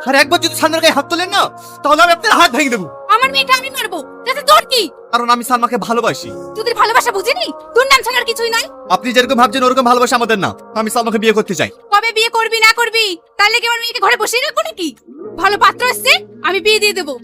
আর একবার যদি সালমার গায়ে হাত তোলেন না তাহলে আমি আপনার হাত ভেঙে দেবো। আমার মেয়েটা আমি মারবো, তাতে তোর কি? কারণ আমি সালমাকে ভালোবাসি। তোদের ভালোবাসা বুঝিনি, তোর নাম ছাড়ার কিছুই নাই। আপনি যেরকম ভাবছেন ওরকম ভালোবাসা আমাদের না। আমি সালমাকে বিয়ে করতে চাই। কবে বিয়ে করবি না করবি, তাহলে কি আমার মেয়েকে ঘরে বসিয়ে রাখবো নাকি? ভালো পাত্র আসছে, আমি বিয়ে দিয়ে দেবো।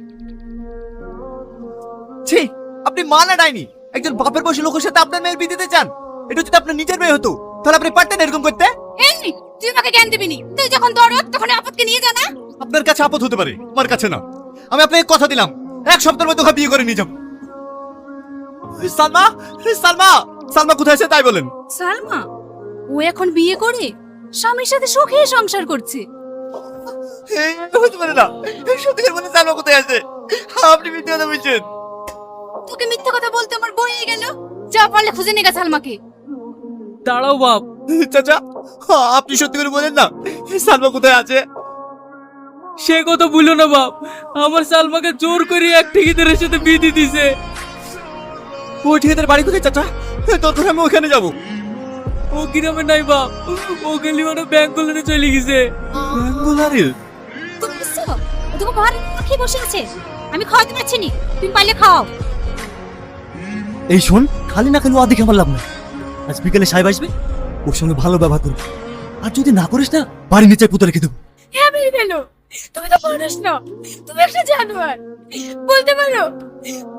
ছি, আপনি মা না ডাইনি? একজন বাপের বয়সী লোকের সাথে আপনার মেয়ের বিয়ে দিতে চান? এটা যদি আপনার নিজের মেয়ে হতো তাহলে আপনি পারতেন এরকম করতে? এই তুই আমাকে জ্ঞান দিবি নি। তুই যখন দরদ তখন আপদকে নিয়ে যা না। আপনার কাছে আপদ হতে পারে, আমার কাছে না। আমি আপনাকে কথা দিলাম, এক সপ্তাহের মধ্যে ওকে বিয়ে করে নিয়ে যাব। সালমা, সালমা, সালমা কোথায় আছে তাই বলেন। সালমা, ও এখন বিয়ে করে স্বামীর সাথে সুখে সংসার করছে। হতে পারে না, সত্যিকার বলে সালমা কোথায় আছে? আপনি মিথ্যে কথা বলছেন। তোকে মিথ্যে কথা বলতে আমার বয়ে গেল। যা পারলে খুঁজে নিয়ে গা সালমাকে। দাঁড়াও বাপ। চাচা, আপনি সত্যি করে বলেন না সালমা কোথায় আছে? সে কথা বলো না বাপ, আমার সালমাকে জোর করে এক ঠিকাদারের সাথে বিয়ে দিয়ে দিছে। ওই ঠিকাদার বাড়ি কোথায় চাচা? তখন আমি ওখানে যাবো। ও গ্রামে নাই বাপ, ও গেলি ওরা ব্যাঙ্গালোরে চলে গেছে। ব্যাঙ্গালোরে? তুমি বুঝছো? ও তোকে বাহারে খেয়ে বসে আছে। আমি খাওয়াতে পারছি নি, তুমি পারলে খাও। এই শোন, খালি না খালি ও দেখে আমার লাভ না। আজ বিকেলে সাহেব আসবে, ওর সঙ্গে ভালো ব্যবহার করবি। আর যদি না করিস না, বাড়ি নিচে পুঁতে রেখে দেবো। হ্যাঁ মেরে ফেলো। তুমি তো মানুষ না, তুমি একটা জানোয়ার। বলতে পারো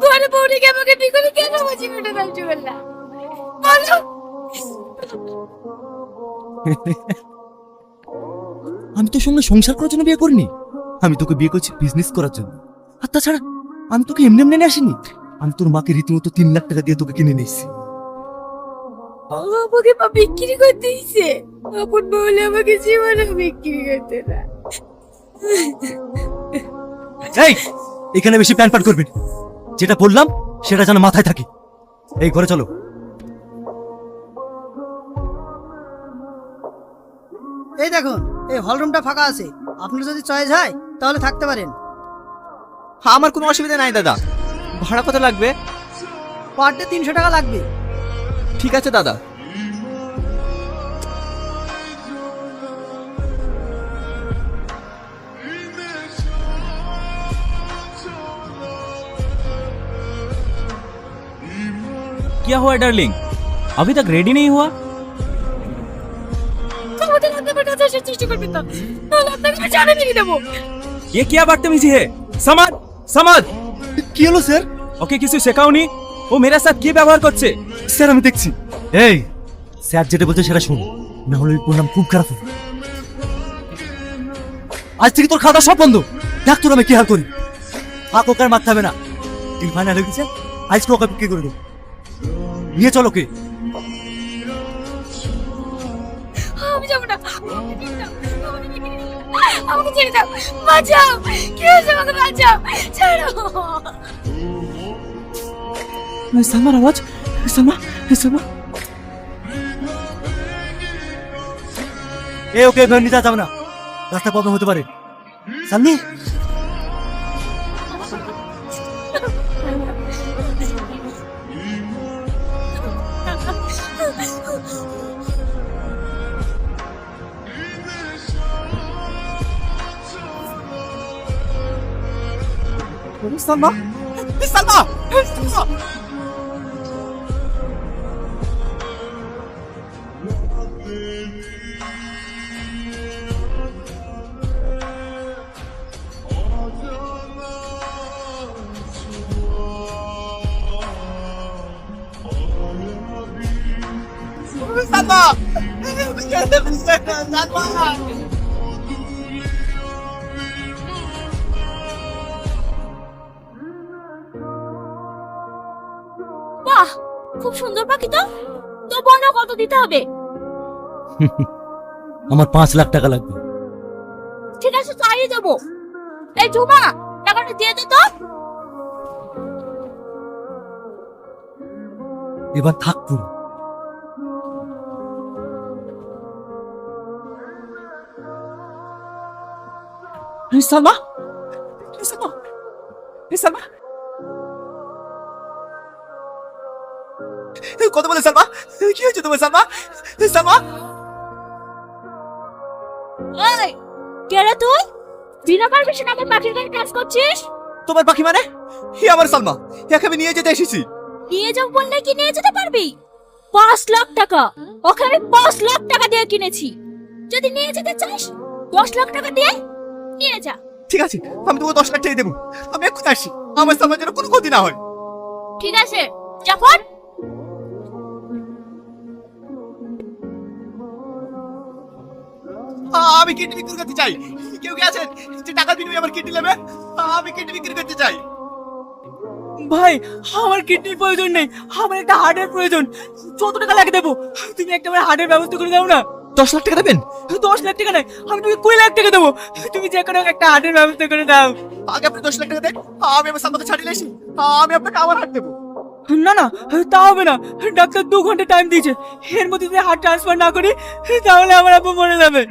ঘরে বউরিকে আমাকে বিয়ে করে কেন আমার জীবনটা নষ্ট করলা? বলো। আমি তোর সঙ্গে সংসার করার জন্য বিয়ে করিনি, আমি তোকে বিয়ে করছি বিজনেস করার জন্য। আর তাছাড়া আমি তোকে এমনি এমনি নিয়ে আসিনি, আমি তোর মাকে রীতিমতো 3 লাখ টাকা দিয়ে তোকে কিনে নিয়েছি। আমাকে মা বিক্রি করতে দিছে, আপন বলে আমাকে জীবনে বিক্রি করতে না। এই, এখানে বেশি প্যান প্যান করবি না। যেটা বললাম সেটা যেন মাথায় থাকে। এই ঘরে চলো। এই দেখুন, এই হলরুমটা ফাঁকা আছে। আপনার যদি চয়েস হয় তাহলে থাকতে পারেন। আমার কোনো অসুবিধা নাই দাদা। ভাড়া কত লাগবে? পার ডে 300 টাকা লাগবে। ঠিক আছে দাদা। क्या हुआ डार्लिंग, अभी तक रेडी नहीं हुआ? তোমাদের হাতে পাঠাতে চেষ্টা করবে তো, নাহলে আপনাকে আমি জানে মেরে দেবো। ये क्या बदतमीजी है? समझ समझ। কি হলো স্যার? ওকে কিছু শেখাওনি? ও মেরা সাথে কি ব্যবহার করছে? স্যার আমি দেখছি। এই, স্যার যেটা বলছে সেটা শুন, না হলে ওই প্রণাম খুব খারাপ হবে। আজ থেকে তোর খাওয়া দাওয়া সব বন্ধ। দেখ তোর আমি কি হাল করি। ওকে আর মারতে হবে না, ডিল ফাইনাল হয়ে গেছে। আজকে ওকে বিক্রি করে দেবো। নিয়ে চলো কে। আমি যাবো না, আমাকে ছেড়ে দাও, বাঁচাও। কি হয়েছে, আমাকে বাঁচাও, ছাড়ো। সালমার আওয়াজ, সালমা, সালমা। ওকে এভাবে নিতে যাবে না, রাস্তা প্রবলেম হতে পারে। সামনে সালমা, সালমা, সালমা। সালমা, সালমা। বাহ, খুব সুন্দর পাখি তো। তো বলো কত দিতে হবে? আমার 5 লাখ টাকা লাগবে। ঠিক আছে, চাইয়ে যাবো। এই ঝুমা, টাকাটা দিয়ে দে তো। এবার থাক পুরো। সালমা, সালমা, সালমা। কত বলে সালমা? কি হয়েছে তোমার সালমা? সালমা, এই, কে রে তুই? বিনা পারমিশন আমার পাখির গায়ে কাজ করছিস? তোমার পাখি মানে? হে আমার সালমা, একে আমি নিয়ে যেতে এসেছি। নিয়ে যাও বললে কি নিয়ে যেতে পারবি? 5 লাখ টাকা, ওকে আমি 5 লাখ টাকা দিয়ে কিনেছি। যদি নিয়ে যেতে চাস 10 লাখ টাকা দিয়ে নিয়ে যা। ঠিক আছে, আমি তোমাকে 10 লাখ টাকা দেবো। আমি এক্ষুনি আসি, আমার সালমার যেন কোনো ক্ষতি না হয়। ঠিক আছে, জাফর। আমি কিডনি বিক্রি করতে চাই। কেউ কি আছেন যে টাকা বিনিময়ে আমার কিডনি নেবে? আমি কিডনি বিক্রি করতে চাই। ভাই আমার কিডনির প্রয়োজন নেই, আমার একটা হার্টের প্রয়োজন। যত টাকা লাগে দেবো, তুমি একটা আমার হার্টের ব্যবস্থা করে দাও না। 10 লাখ টাকা দেবেন? 10 লাখ টাকা নাই, আমি তুমি 20 লাখ টাকা দেবো। তুমি যে কোনো একটা হার্টের ব্যবস্থা করে দাও। আগে আপনি 10 লাখ টাকা দেন, আমি আমার সালমাকে ছাড়িয়ে আসি। আমি আপনাকে আমার হাত দেবো। না না, তা হবে না। ডাক্তার 2 ঘন্টা টাইম দিয়েছে, এর মধ্যে যদি হার্ট ট্রান্সফার না করি তাহলে আমার আব্বু মরে যাবে।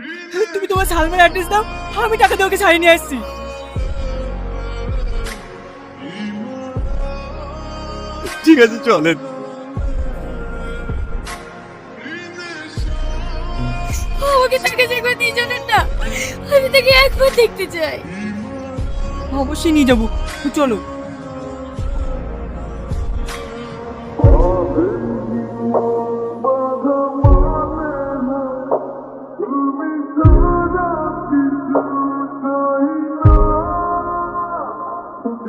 তুমি তোমার সালমার অ্যাড্রেস দাও, আমি টাকা দিয়ে ওকে ছাড়িয়ে নিয়ে আসছি। ঠিক আছে, চলেন। আমাকে তাকে দেখবে নিয়ে জানেন না, আমি তাকে একবার দেখতে চাই। অবশ্যই নিয়ে যাবো, চলো।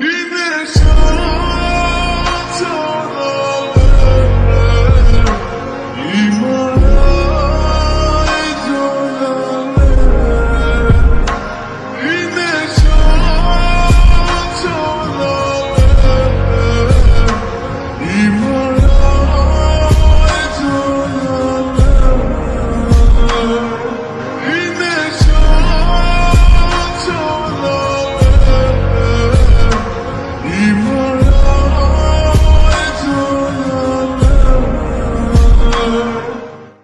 Vive